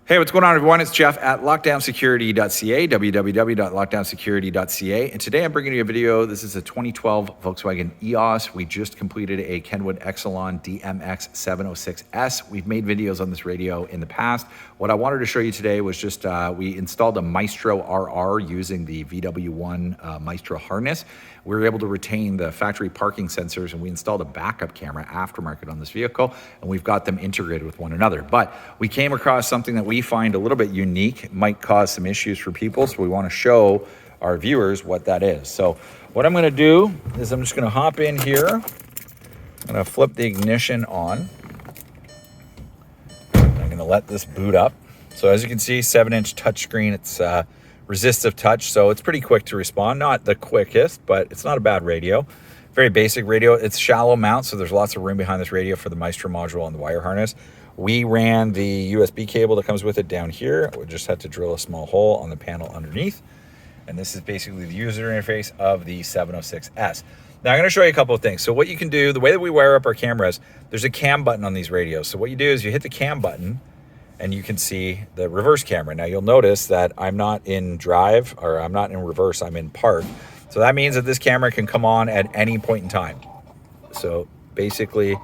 Hey, what's going on, everyone? It's Jeff at lockdownsecurity.ca, www.lockdownsecurity.ca. And today I'm bringing you a video. This is a 2012 Volkswagen EOS. We just completed a Kenwood Excelon DMX706S. We've made videos on this radio in the past. What I wanted to show you today was just, we installed a Maestro RR using the VW1 Maestro harness. We were able to retain the factory parking sensors, and we installed a backup camera aftermarket on this vehicle, and we've got them integrated with one another. But we came across something that we find a little bit unique. It might cause some issues for people, so we want to show our viewers what that is. So what I'm going to do is I'm just going to hop in here. I'm going to flip the ignition on. I'm going to let this boot up. So as you can see, 7-inch touchscreen. It's resistive touch, so it's pretty quick to respond. Not the quickest, but it's not a bad radio. Very basic radio. It's shallow mount, so there's lots of room behind this radio for the Maestro module and the wire harness. We ran the USB cable that comes with it down here. We just had to drill a small hole on the panel underneath. And this is basically the user interface of the 706S. Now I'm going to show you a couple of things. So what you can do, the way that we wire up our cameras, there's a cam button on these radios. So what you do is you hit the cam button, and you can see the reverse camera. Now you'll notice that I'm not in drive, or I'm not in reverse, I'm in park. So that means that this camera can come on at any point in time. So basically,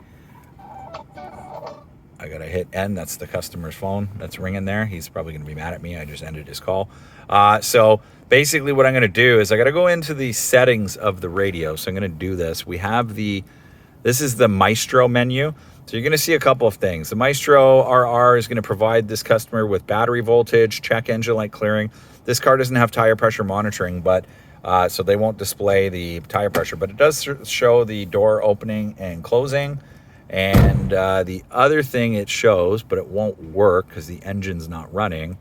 I gotta hit N, that's the customer's phone that's ringing there. He's probably gonna be mad at me, I just ended his call. So basically what I'm gonna do is I gotta go into the settings of the radio. So I'm gonna do this. We have this is the Maestro menu. So you're going to see a couple of things. The Maestro RR is going to provide this customer with battery voltage, check engine light clearing. This car doesn't have tire pressure monitoring, but so they won't display the tire pressure, but it does show the door opening and closing. And the other thing it shows, but it won't work because the engine's not running,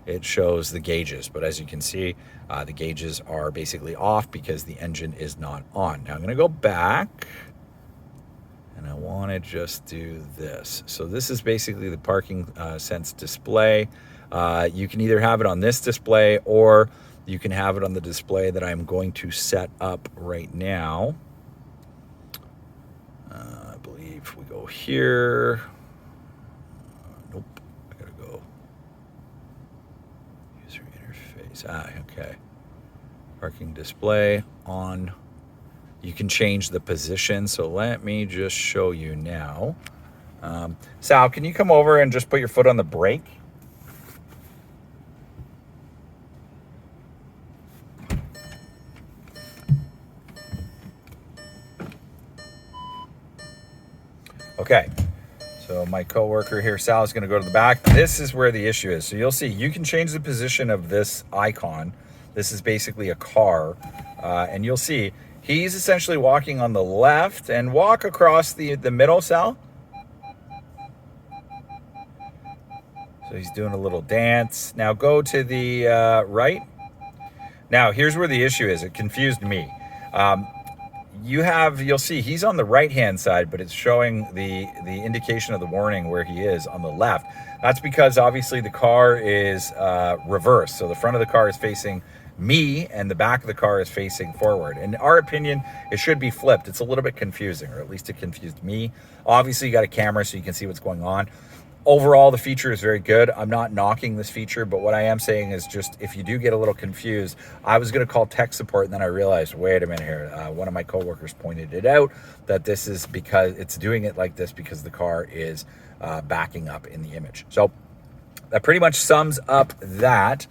it shows the gauges. But as you can see, the gauges are basically off because the engine is not on. Now I'm going to go back. And I want to just do this. So this is basically the parking sense display. You can either have it on this display, or you can have it on the display that I'm going to set up right now. I believe we go here. Nope, I gotta go user interface. Okay. Parking display on. You can change the position, so let me just show you now. Sal, can you come over and just put your foot on the brake? Okay, so my coworker here, Sal, is gonna go to the back. This is where the issue is. So you'll see, you can change the position of this icon. This is basically a car, and you'll see, he's essentially walking on the left, and walk across the middle, Sal. So he's doing a little dance. Now go to the right. Now here's where the issue is. It confused me. You'll see he's on the right-hand side, but it's showing the indication of the warning where he is on the left. That's because obviously the car is reversed. So the front of the car is facing me and the back of the car is facing forward. In our opinion, it should be flipped. It's a little bit confusing, or at least it confused me. Obviously you got a camera so you can see what's going on. Overall, the feature is very good. I'm not knocking this feature, but what I am saying is just, if you do get a little confused, I was going to call tech support, and then I realized, wait a minute here. One of my coworkers pointed it out, that this is because it's doing it like this because the car is backing up in the image. So that pretty much sums up that.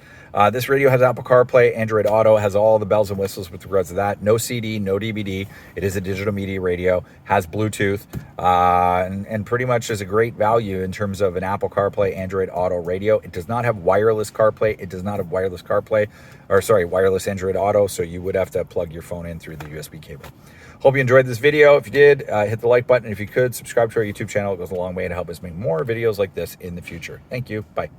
This radio has Apple CarPlay, Android Auto, has all the bells and whistles with regards to that. No CD, no DVD. It is a digital media radio, has Bluetooth, and pretty much is a great value in terms of an Apple CarPlay, Android Auto radio. It does not have wireless CarPlay. It does not have wireless CarPlay, wireless Android Auto, so you would have to plug your phone in through the USB cable. Hope you enjoyed this video. If you did, hit the like button. And if you could, subscribe to our YouTube channel. It goes a long way to help us make more videos like this in the future. Thank you. Bye.